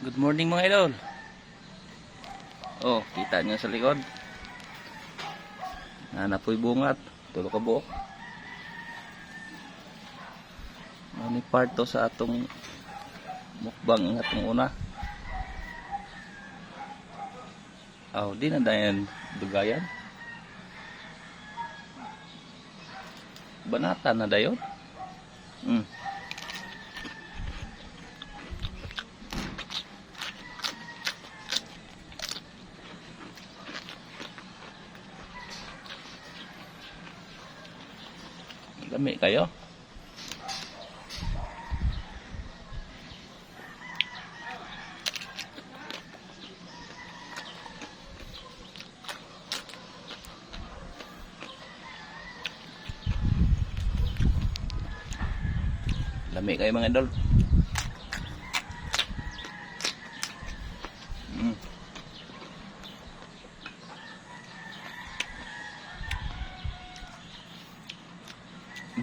Good morning mga idol. Oh, kita nyo sa likod. Nanapoy bungat. Tulo ka buok. Mani part to sa atong mukbang ng atong una. Oh, di na dayan dugayan. Banata na dayon. Lami kayo. Lami kayo mga idol.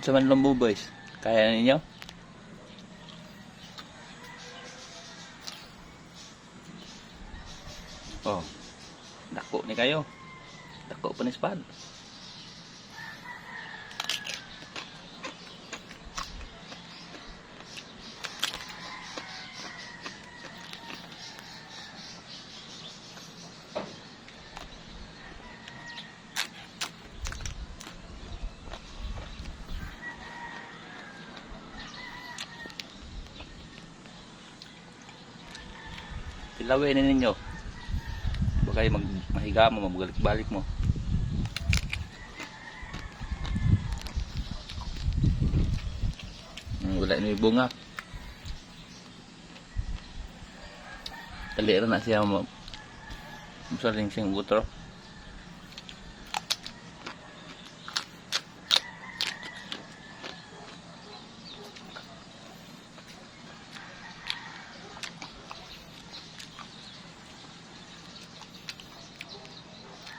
Sa man lumbo boys, kaya ninyo? Oh, dako ni kayo. Dako pa ni spad. Tilawin na ninyo. Baka kayo mahiga mo, magbalik-balik mo. Wala na yung bunga. Talira na siya mo. Masaling siyang butro.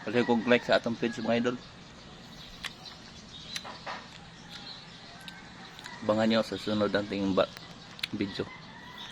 Pwede kong like sa atong page mga idol. Abangan nyo sa sunod ang tingin video.